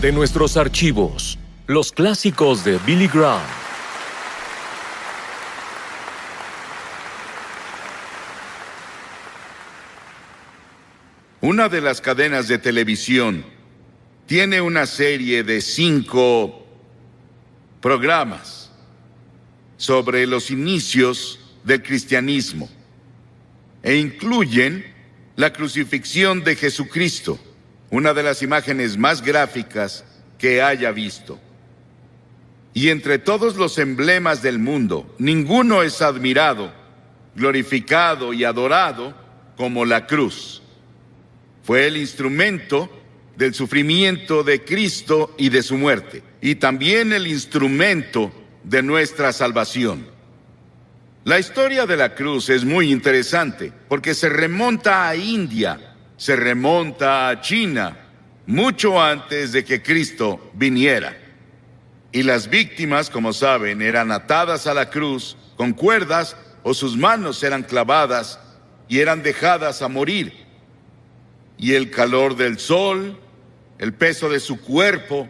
De nuestros archivos, los clásicos de Billy Graham. Una de las cadenas de televisión tiene una serie de 5 programas sobre los inicios del cristianismo e incluyen la crucifixión de Jesucristo, una de las imágenes más gráficas que haya visto. Y entre todos los emblemas del mundo, ninguno es admirado, glorificado y adorado como la cruz. Fue el instrumento del sufrimiento de Cristo y de su muerte, y también el instrumento de nuestra salvación. La historia de la cruz es muy interesante porque se remonta a India, se remonta a China, mucho antes de que Cristo viniera. Y las víctimas, como saben, eran atadas a la cruz con cuerdas o sus manos eran clavadas y eran dejadas a morir. Y el calor del sol, el peso de su cuerpo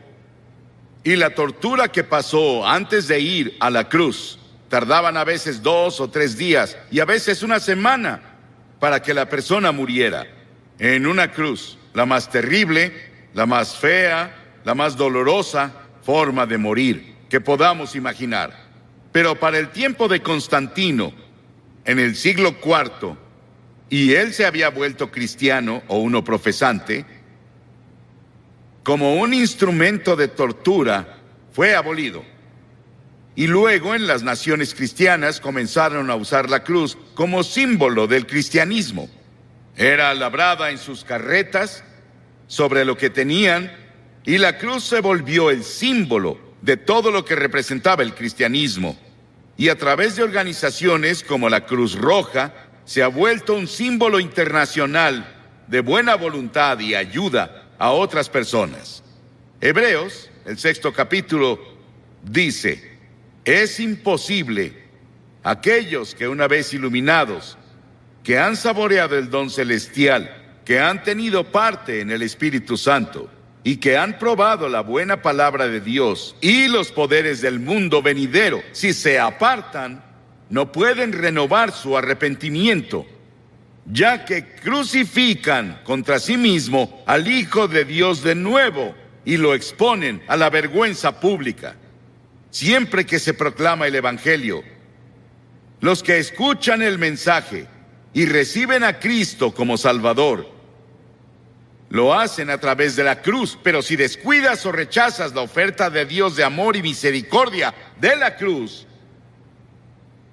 y la tortura que pasó antes de ir a la cruz tardaban a veces 2 o 3 días y a veces una semana para que la persona muriera en una cruz, la más terrible, la más fea, la más dolorosa forma de morir que podamos imaginar. Pero para el tiempo de Constantino, en el siglo IV, y él se había vuelto cristiano o uno profesante, como un instrumento de tortura, fue abolido. Y luego en las naciones cristianas comenzaron a usar la cruz como símbolo del cristianismo. Era labrada en sus carretas, sobre lo que tenían, y la cruz se volvió el símbolo de todo lo que representaba el cristianismo. Y a través de organizaciones como la Cruz Roja, se ha vuelto un símbolo internacional de buena voluntad y ayuda a otras personas. Hebreos, el 6º capítulo, dice: es imposible aquellos que una vez iluminados, que han saboreado el don celestial, que han tenido parte en el Espíritu Santo y que han probado la buena palabra de Dios y los poderes del mundo venidero, si se apartan, no pueden renovar su arrepentimiento, ya que crucifican contra sí mismo al Hijo de Dios de nuevo y lo exponen a la vergüenza pública. Siempre que se proclama el Evangelio, los que escuchan el mensaje y reciben a Cristo como Salvador, lo hacen a través de la cruz, pero si descuidas o rechazas la oferta de Dios de amor y misericordia de la cruz,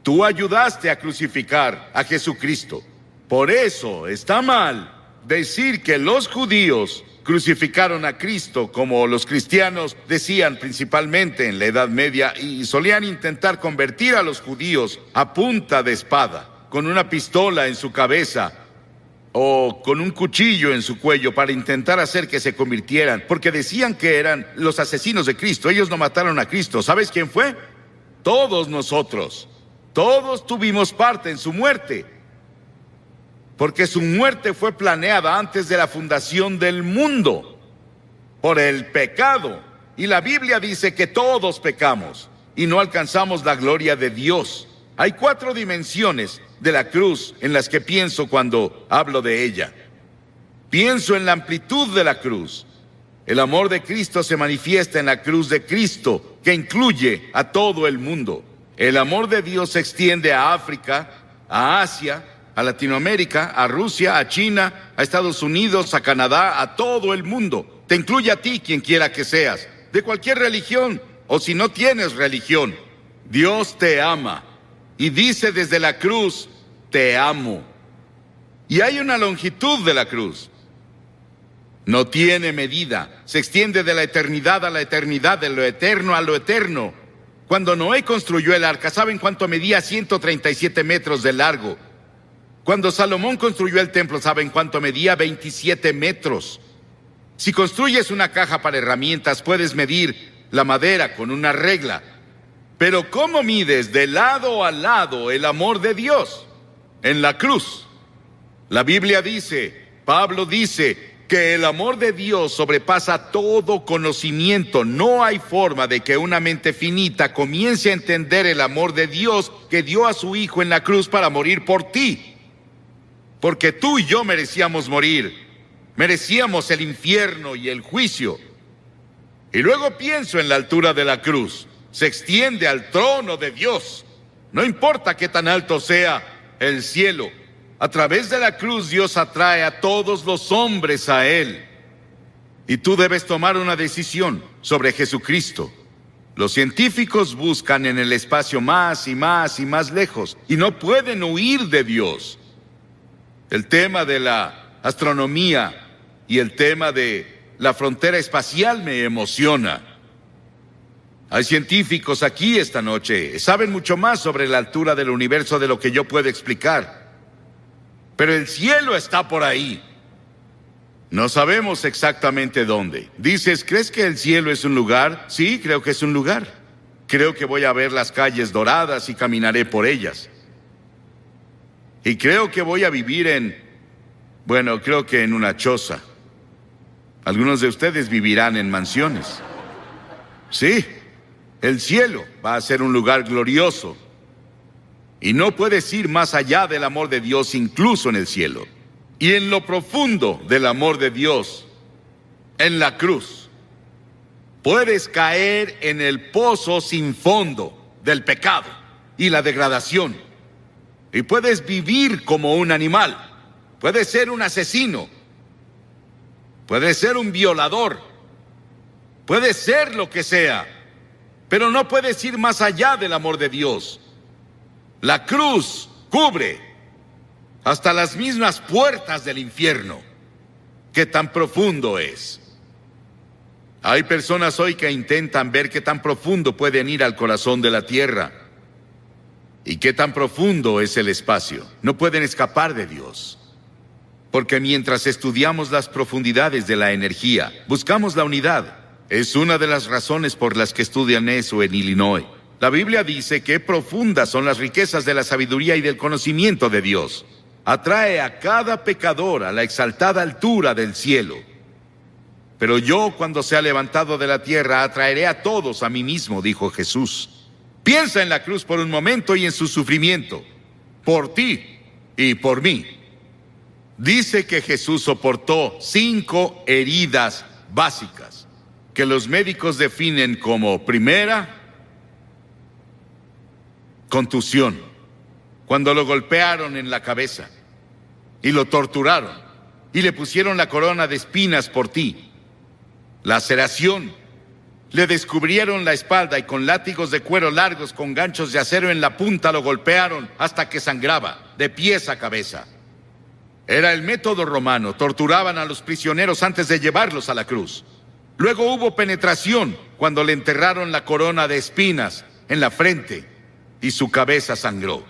tú ayudaste a crucificar a Jesucristo. Por eso está mal decir que los judíos crucificaron a Cristo, como los cristianos decían principalmente en la Edad Media, y solían intentar convertir a los judíos a punta de espada, con una pistola en su cabeza o con un cuchillo en su cuello para intentar hacer que se convirtieran, porque decían que eran los asesinos de Cristo. Ellos no mataron a Cristo. ¿Sabes quién fue? Todos nosotros. Todos tuvimos parte en su muerte, porque su muerte fue planeada antes de la fundación del mundo, por el pecado. Y la Biblia dice que todos pecamos y no alcanzamos la gloria de Dios. Hay 4 dimensiones de la cruz en las que pienso cuando hablo de ella. Pienso en la amplitud de la cruz. El amor de Cristo se manifiesta en la cruz de Cristo, que incluye a todo el mundo. El amor de Dios se extiende a África, a Asia, a Latinoamérica, a Rusia, a China, a Estados Unidos, a Canadá, a todo el mundo. Te incluye a ti, quien quiera que seas, de cualquier religión, o si no tienes religión. Dios te ama y dice desde la cruz: te amo. Y hay una longitud de la cruz. No tiene medida, se extiende de la eternidad a la eternidad, de lo eterno a lo eterno. Cuando Noé construyó el arca, ¿saben cuánto medía? 137 metros de largo. Cuando Salomón construyó el templo, ¿saben cuánto medía? 27 metros. Si construyes una caja para herramientas, puedes medir la madera con una regla. Pero ¿cómo mides de lado a lado el amor de Dios? En la cruz. La Biblia dice, Pablo dice, que el amor de Dios sobrepasa todo conocimiento. No hay forma de que una mente finita comience a entender el amor de Dios que dio a su Hijo en la cruz para morir por ti. Porque tú y yo merecíamos morir. Merecíamos el infierno y el juicio. Y luego pienso en la altura de la cruz. Se extiende al trono de Dios. No importa qué tan alto sea el cielo. A través de la cruz Dios atrae a todos los hombres a Él. Y tú debes tomar una decisión sobre Jesucristo. Los científicos buscan en el espacio más y más y más lejos y no pueden huir de Dios. El tema de la astronomía y el tema de la frontera espacial me emociona. Hay científicos aquí esta noche, saben mucho más sobre la altura del universo de lo que yo puedo explicar. Pero el cielo está por ahí. No sabemos exactamente dónde. Dices, ¿crees que el cielo es un lugar? Sí, creo que es un lugar. Creo que voy a ver las calles doradas y caminaré por ellas. Y creo que voy a vivir creo que en una choza. Algunos de ustedes vivirán en mansiones. Sí, el cielo va a ser un lugar glorioso. Y no puedes ir más allá del amor de Dios, incluso en el cielo. Y en lo profundo del amor de Dios, en la cruz, puedes caer en el pozo sin fondo del pecado y la degradación. Y puedes vivir como un animal. Puedes ser un asesino. Puedes ser un violador. Puedes ser lo que sea. Pero no puedes ir más allá del amor de Dios. La cruz cubre hasta las mismas puertas del infierno. ¿Qué tan profundo es? Hay personas hoy que intentan ver qué tan profundo pueden ir al corazón de la tierra. ¿Y qué tan profundo es el espacio? No pueden escapar de Dios. Porque mientras estudiamos las profundidades de la energía, buscamos la unidad. Es una de las razones por las que estudian eso en Illinois. La Biblia dice que profundas son las riquezas de la sabiduría y del conocimiento de Dios. Atrae a cada pecador a la exaltada altura del cielo. Pero yo, cuando sea levantado de la tierra, atraeré a todos a mí mismo, dijo Jesús. Piensa en la cruz por un momento y en su sufrimiento, por ti y por mí. Dice que Jesús soportó 5 heridas básicas, que los médicos definen como primera, contusión, cuando lo golpearon en la cabeza y lo torturaron y le pusieron la corona de espinas por ti. Laceración, le descubrieron la espalda y con látigos de cuero largos con ganchos de acero en la punta lo golpearon hasta que sangraba, de pies a cabeza. Era el método romano, torturaban a los prisioneros antes de llevarlos a la cruz. Luego hubo penetración cuando le enterraron la corona de espinas en la frente y su cabeza sangró.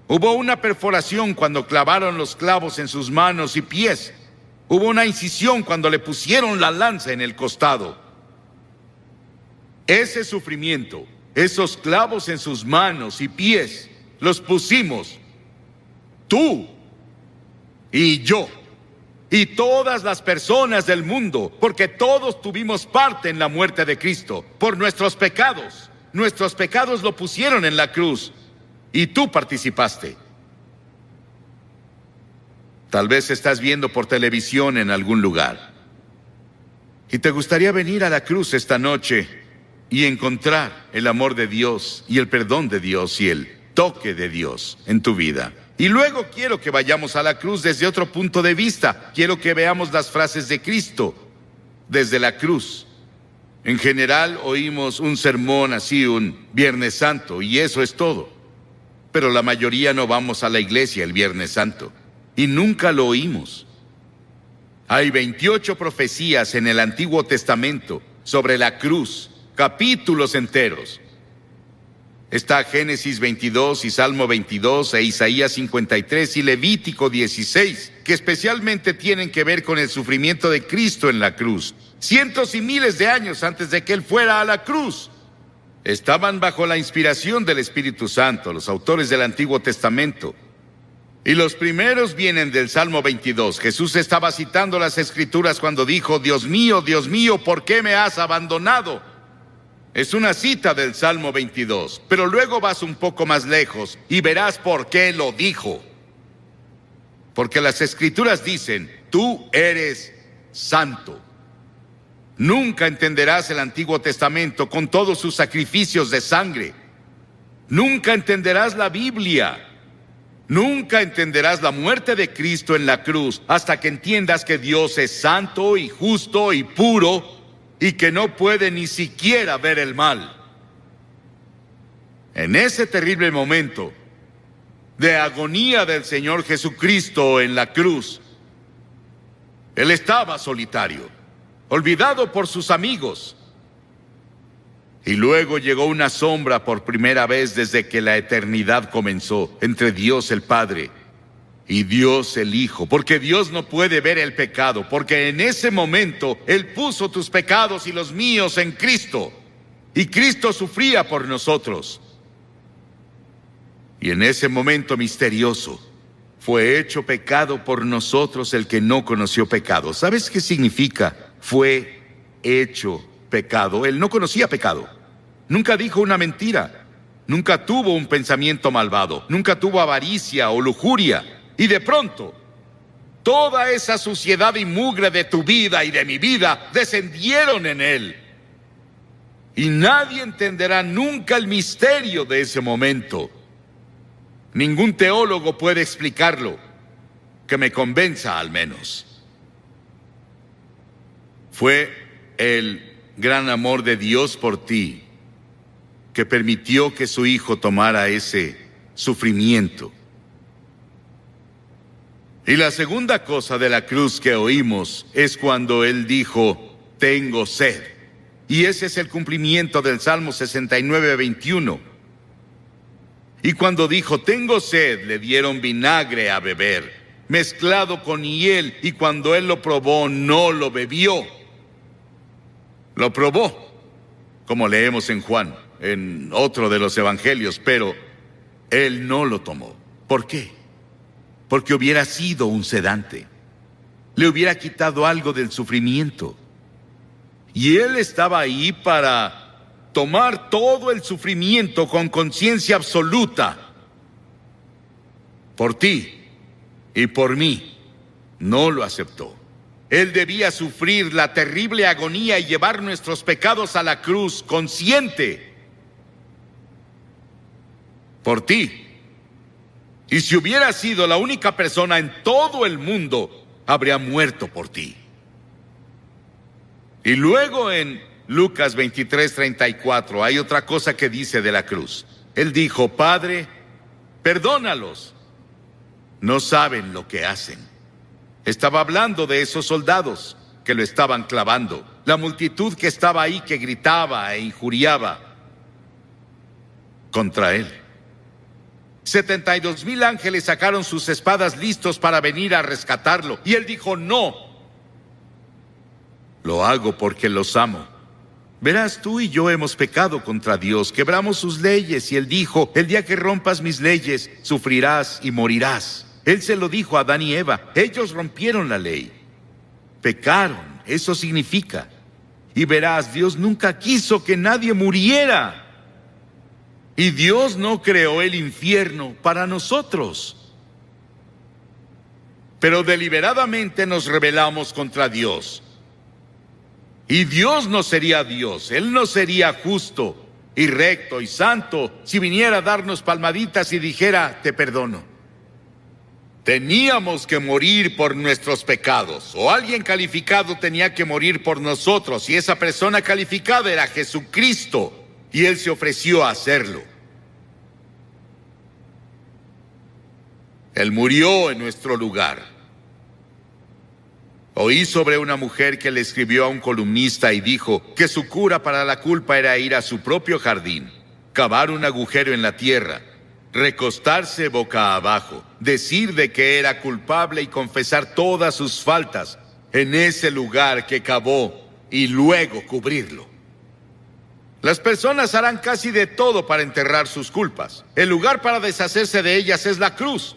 Hubo una perforación cuando clavaron los clavos en sus manos y pies. Hubo una incisión cuando le pusieron la lanza en el costado. Ese sufrimiento, esos clavos en sus manos y pies, los pusimos tú y yo y todas las personas del mundo, porque todos tuvimos parte en la muerte de Cristo por nuestros pecados. Nuestros pecados lo pusieron en la cruz y tú participaste. Tal vez estás viendo por televisión en algún lugar y te gustaría venir a la cruz esta noche y encontrar el amor de Dios y el perdón de Dios y el toque de Dios en tu vida. Y luego quiero que vayamos a la cruz desde otro punto de vista. Quiero que veamos las frases de Cristo desde la cruz. En general oímos un sermón así, un Viernes Santo, y eso es todo. Pero la mayoría no vamos a la iglesia el Viernes Santo, y nunca lo oímos. Hay 28 profecías en el Antiguo Testamento sobre la cruz, capítulos enteros. Está Génesis 22 y Salmo 22 e Isaías 53 y Levítico 16, que especialmente tienen que ver con el sufrimiento de Cristo en la cruz. Cientos y miles de años antes de que Él fuera a la cruz. Estaban bajo la inspiración del Espíritu Santo, los autores del Antiguo Testamento. Y los primeros vienen del Salmo 22. Jesús estaba citando las Escrituras cuando dijo, Dios mío, ¿por qué me has abandonado? Es una cita del Salmo 22, pero luego vas un poco más lejos y verás por qué lo dijo. Porque las Escrituras dicen, tú eres santo. Nunca entenderás el Antiguo Testamento con todos sus sacrificios de sangre. Nunca entenderás la Biblia. Nunca entenderás la muerte de Cristo en la cruz hasta que entiendas que Dios es santo y justo y puro y que no puede ni siquiera ver el mal. En ese terrible momento de agonía del Señor Jesucristo en la cruz, Él estaba solitario, olvidado por sus amigos. Y luego llegó una sombra por primera vez desde que la eternidad comenzó entre Dios el Padre y Dios el Hijo, porque Dios no puede ver el pecado, porque en ese momento Él puso tus pecados y los míos en Cristo, y Cristo sufría por nosotros. Y en ese momento misterioso fue hecho pecado por nosotros el que no conoció pecado. ¿Sabes qué significa? Fue hecho pecado. Él no conocía pecado. Nunca dijo una mentira. Nunca tuvo un pensamiento malvado. Nunca tuvo avaricia o lujuria. Y de pronto, toda esa suciedad y mugre de tu vida y de mi vida descendieron en Él. Y nadie entenderá nunca el misterio de ese momento. Ningún teólogo puede explicarlo, que me convenza al menos. Fue el gran amor de Dios por ti que permitió que su Hijo tomara ese sufrimiento. Y la segunda cosa de la cruz que oímos es cuando Él dijo, tengo sed. Y ese es el cumplimiento del Salmo 69:21. Y cuando dijo, tengo sed, le dieron vinagre a beber, mezclado con hiel, y cuando Él lo probó, no lo bebió. Lo probó, como leemos en Juan, en otro de los evangelios, pero Él no lo tomó. ¿Por qué? Porque hubiera sido un sedante. Le hubiera quitado algo del sufrimiento. Y Él estaba ahí para tomar todo el sufrimiento con conciencia absoluta. Por ti y por mí. No lo aceptó. Él debía sufrir la terrible agonía y llevar nuestros pecados a la cruz, consciente. Por ti. Y si hubiera sido la única persona en todo el mundo, habría muerto por ti. Y luego en Lucas 23:34 hay otra cosa que dice de la cruz. Él dijo, Padre, perdónalos. No saben lo que hacen. Estaba hablando de esos soldados que lo estaban clavando. La multitud que estaba ahí que gritaba e injuriaba contra Él. 72,000 ángeles sacaron sus espadas listos para venir a rescatarlo. Y Él dijo, no. Lo hago porque los amo. Verás, tú y yo hemos pecado contra Dios, quebramos sus leyes, y Él dijo, el día que rompas mis leyes, sufrirás y morirás. Él se lo dijo a Adán y Eva. Ellos rompieron la ley. Pecaron, eso significa. Y verás, Dios nunca quiso que nadie muriera. Y Dios no creó el infierno para nosotros. Pero deliberadamente nos rebelamos contra Dios. Y Dios no sería Dios. Él no sería justo y recto y santo si viniera a darnos palmaditas y dijera, te perdono. Teníamos que morir por nuestros pecados, o alguien calificado tenía que morir por nosotros, y esa persona calificada era Jesucristo, y Él se ofreció a hacerlo. Él murió en nuestro lugar. Oí sobre una mujer que le escribió a un columnista y dijo que su cura para la culpa era ir a su propio jardín, cavar un agujero en la tierra, recostarse boca abajo, decir de que era culpable y confesar todas sus faltas en ese lugar que cavó y luego cubrirlo. Las personas harán casi de todo para enterrar sus culpas. El lugar para deshacerse de ellas es la cruz.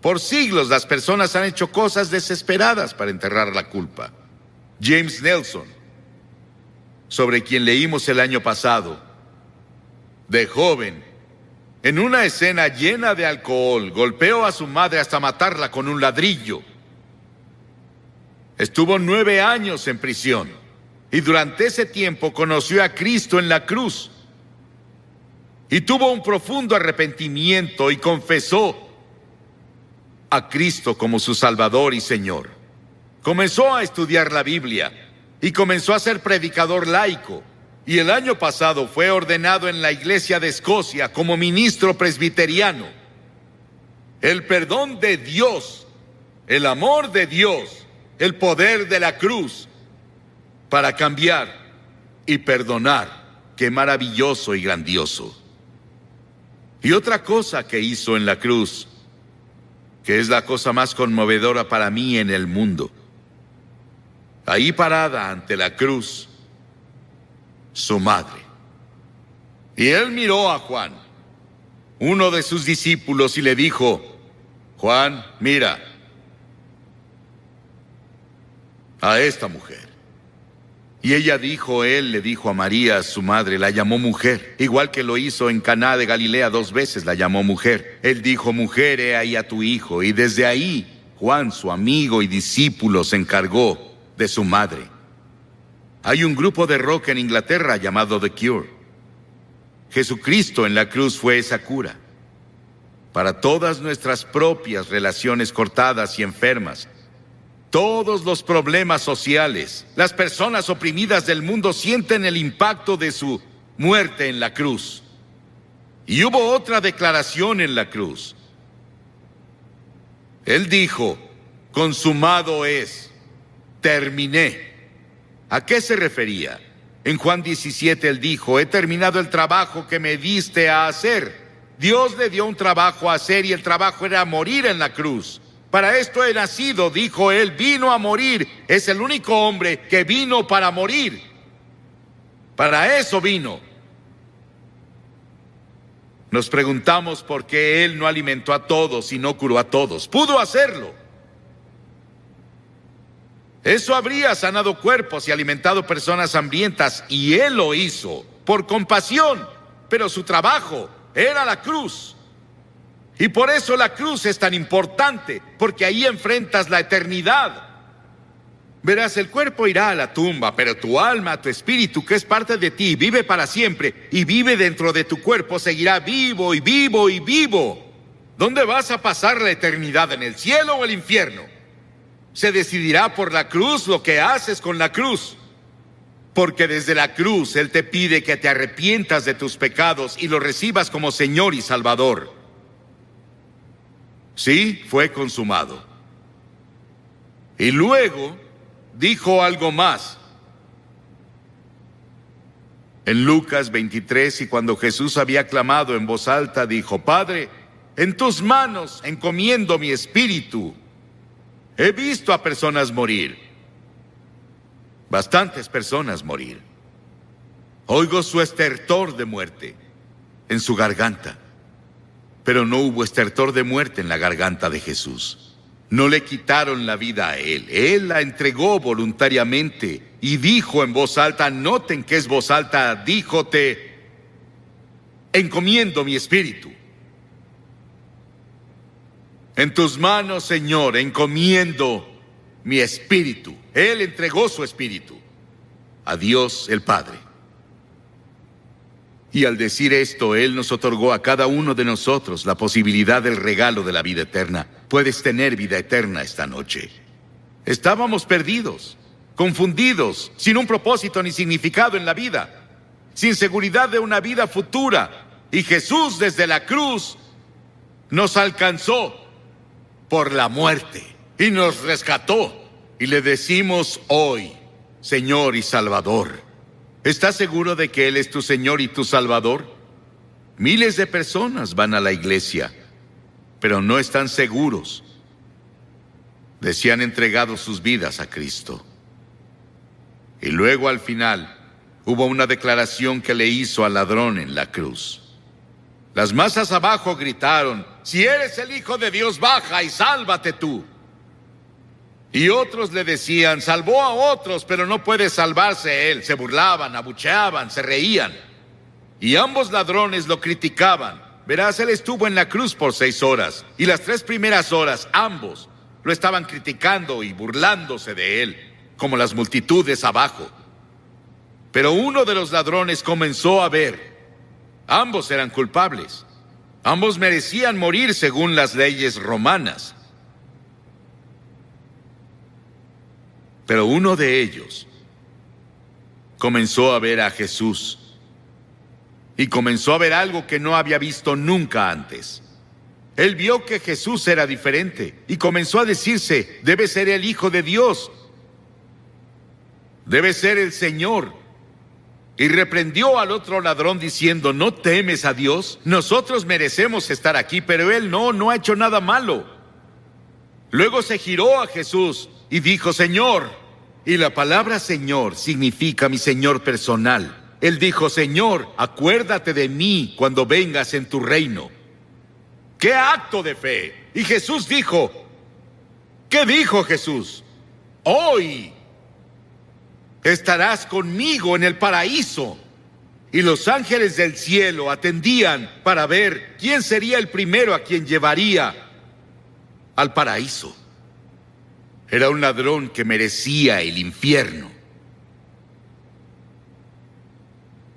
Por siglos las personas han hecho cosas desesperadas para enterrar la culpa. James Nelson, sobre quien leímos el año pasado, de joven, en una escena llena de alcohol, golpeó a su madre hasta matarla con un ladrillo. Estuvo 9 años en prisión y durante ese tiempo conoció a Cristo en la cruz. Y tuvo un profundo arrepentimiento y confesó a Cristo como su Salvador y Señor. Comenzó a estudiar la Biblia y comenzó a ser predicador laico. Y el año pasado fue ordenado en la Iglesia de Escocia como ministro presbiteriano. El perdón de Dios, el amor de Dios, el poder de la cruz para cambiar y perdonar. Qué maravilloso y grandioso. Y otra cosa que hizo en la cruz, que es la cosa más conmovedora para mí en el mundo. Ahí parada ante la cruz, su madre. Y él miró a Juan, uno de sus discípulos, y le dijo: Juan, mira a esta mujer. Y ella dijo, él le dijo a María, su madre, la llamó mujer, igual que lo hizo en Caná de Galilea 2 veces, la llamó mujer. Él dijo: mujer, he ahí a tu hijo. Y desde ahí, Juan, su amigo y discípulo, se encargó de su madre. Hay un grupo de rock en Inglaterra llamado The Cure. Jesucristo en la cruz fue esa cura para todas nuestras propias relaciones cortadas y enfermas. Todos los problemas sociales, las personas oprimidas del mundo sienten el impacto de su muerte en la cruz. Y hubo otra declaración en la cruz. Él dijo: consumado es, terminé. ¿A qué se refería? En Juan 17 él dijo: he terminado el trabajo que me diste a hacer. Dios le dio un trabajo a hacer y el trabajo era morir en la cruz. Para esto he nacido, dijo él, vino a morir. Es el único hombre que vino para morir. Para eso vino. Nos preguntamos por qué él no alimentó a todos y no curó a todos. Pudo hacerlo. Eso habría sanado cuerpos y alimentado personas hambrientas, y él lo hizo por compasión, pero su trabajo era la cruz. Y por eso la cruz es tan importante, porque ahí enfrentas la eternidad. Verás, el cuerpo irá a la tumba, pero tu alma, tu espíritu, que es parte de ti, vive para siempre, y vive dentro de tu cuerpo, seguirá vivo y vivo y vivo. ¿Dónde vas a pasar la eternidad? ¿En el cielo o el infierno? Se decidirá por la cruz lo que haces con la cruz. Porque desde la cruz Él te pide que te arrepientas de tus pecados y lo recibas como Señor y Salvador. Sí, fue consumado. Y luego dijo algo más. En Lucas 23, y cuando Jesús había clamado en voz alta, dijo: Padre, en tus manos encomiendo mi espíritu. He visto a personas morir, bastantes personas morir. Oigo su estertor de muerte en su garganta. Pero no hubo estertor de muerte en la garganta de Jesús. No le quitaron la vida a él. Él la entregó voluntariamente y dijo en voz alta, noten que es voz alta, dijo: te encomiendo mi espíritu. En tus manos, Señor, encomiendo mi espíritu. Él entregó su espíritu a Dios el Padre. Y al decir esto, Él nos otorgó a cada uno de nosotros la posibilidad del regalo de la vida eterna. Puedes tener vida eterna esta noche. Estábamos perdidos, confundidos, sin un propósito ni significado en la vida, sin seguridad de una vida futura. Y Jesús desde la cruz nos alcanzó por la muerte y nos rescató. Y le decimos hoy, Señor y Salvador. ¿Estás seguro de que Él es tu Señor y tu Salvador? Miles de personas van a la iglesia, pero no están seguros de si han entregado sus vidas a Cristo. Y luego al final hubo una declaración que le hizo al ladrón en la cruz. Las masas abajo gritaron: si eres el Hijo de Dios, baja y sálvate tú. Y otros le decían, salvó a otros, pero no puede salvarse él. Se burlaban, abucheaban, se reían. Y ambos ladrones lo criticaban. Verás, él estuvo en la cruz por 6 horas, y las 3 primeras horas ambos lo estaban criticando y burlándose de él, como las multitudes abajo. Pero uno de los ladrones comenzó a ver. Ambos eran culpables. Ambos merecían morir según las leyes romanas. Pero uno de ellos comenzó a ver a Jesús. Y comenzó a ver algo que no había visto nunca antes. Él vio que Jesús era diferente y comenzó a decirse, debe ser el Hijo de Dios. Debe ser el Señor. Y reprendió al otro ladrón diciendo, ¿no temes a Dios? Nosotros merecemos estar aquí, pero él no ha hecho nada malo. Luego se giró a Jesús y dijo, Señor. Y la palabra Señor significa mi Señor personal. Él dijo, Señor, acuérdate de mí cuando vengas en tu reino. ¡Qué acto de fe! Y Jesús dijo, ¿qué dijo Jesús? Hoy estarás conmigo en el paraíso. Y los ángeles del cielo atendían para ver quién sería el primero a quien llevaría al paraíso. Era un ladrón que merecía el infierno.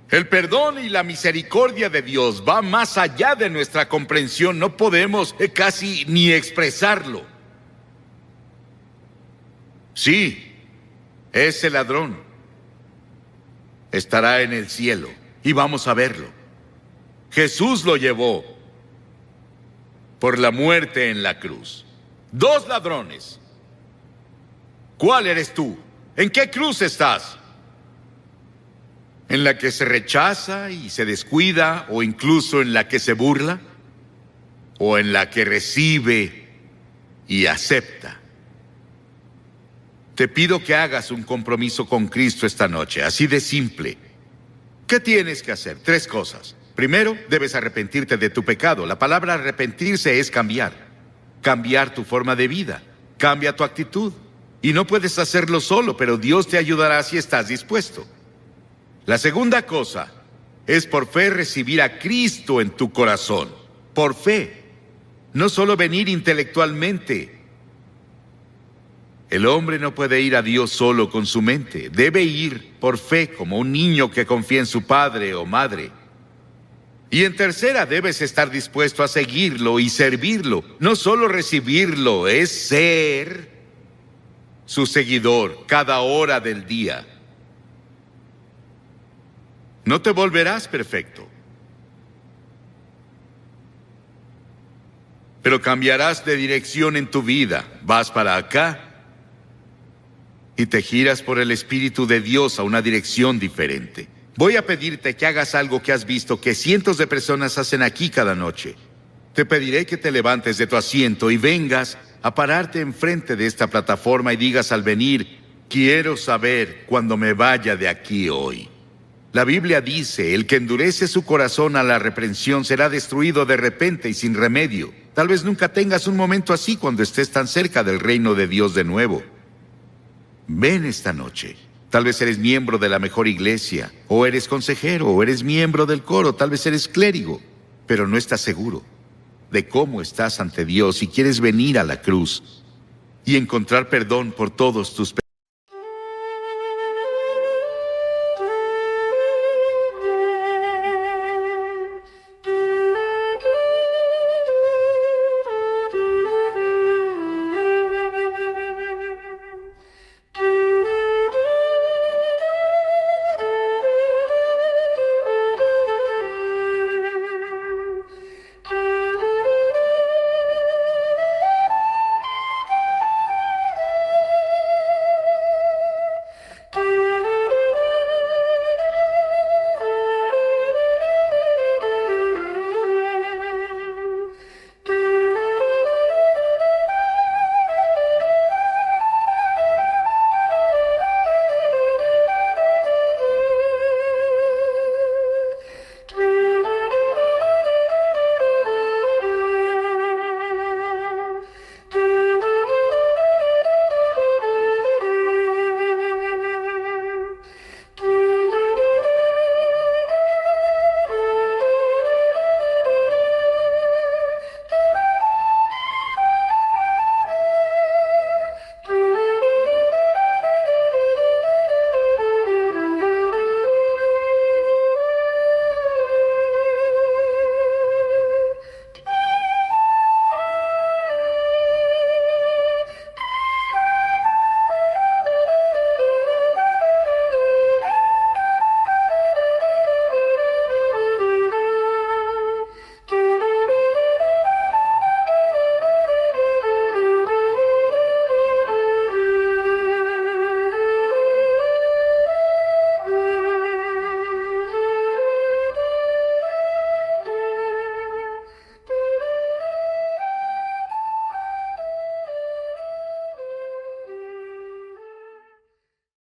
El perdón y la misericordia de Dios va más allá de nuestra comprensión. No podemos casi ni expresarlo. Sí, ese ladrón estará en el cielo y vamos a verlo. Jesús lo llevó por la muerte en la cruz. 2 ladrones. ¿Cuál eres tú? ¿En qué cruz estás? ¿En la que se rechaza y se descuida, o incluso en la que se burla? ¿O en la que recibe y acepta? Te pido que hagas un compromiso con Cristo esta noche, así de simple. ¿Qué tienes que hacer? 3 cosas. Primero, debes arrepentirte de tu pecado. La palabra arrepentirse es cambiar. Cambiar tu forma de vida. Cambia tu actitud. Y no puedes hacerlo solo, pero Dios te ayudará si estás dispuesto. La segunda cosa es por fe recibir a Cristo en tu corazón. Por fe. No solo venir intelectualmente. El hombre no puede ir a Dios solo con su mente. Debe ir por fe como un niño que confía en su padre o madre. Y en tercera, debes estar dispuesto a seguirlo y servirlo. No solo recibirlo, es ser su seguidor cada hora del día. No te volverás perfecto, pero cambiarás de dirección en tu vida. Vas para acá y te giras por el Espíritu de Dios a una dirección diferente. Voy a pedirte que hagas algo que has visto que cientos de personas hacen aquí cada noche. Te pediré que te levantes de tu asiento y vengas a pararte enfrente de esta plataforma y digas al venir, quiero saber cuando me vaya de aquí hoy. La Biblia dice, el que endurece su corazón a la reprensión será destruido de repente y sin remedio. Tal vez nunca tengas un momento así cuando estés tan cerca del reino de Dios de nuevo. Ven esta noche. Tal vez eres miembro de la mejor iglesia, o eres consejero, o eres miembro del coro, tal vez eres clérigo, pero no estás seguro de cómo estás ante Dios y quieres venir a la cruz y encontrar perdón por todos tus pecados.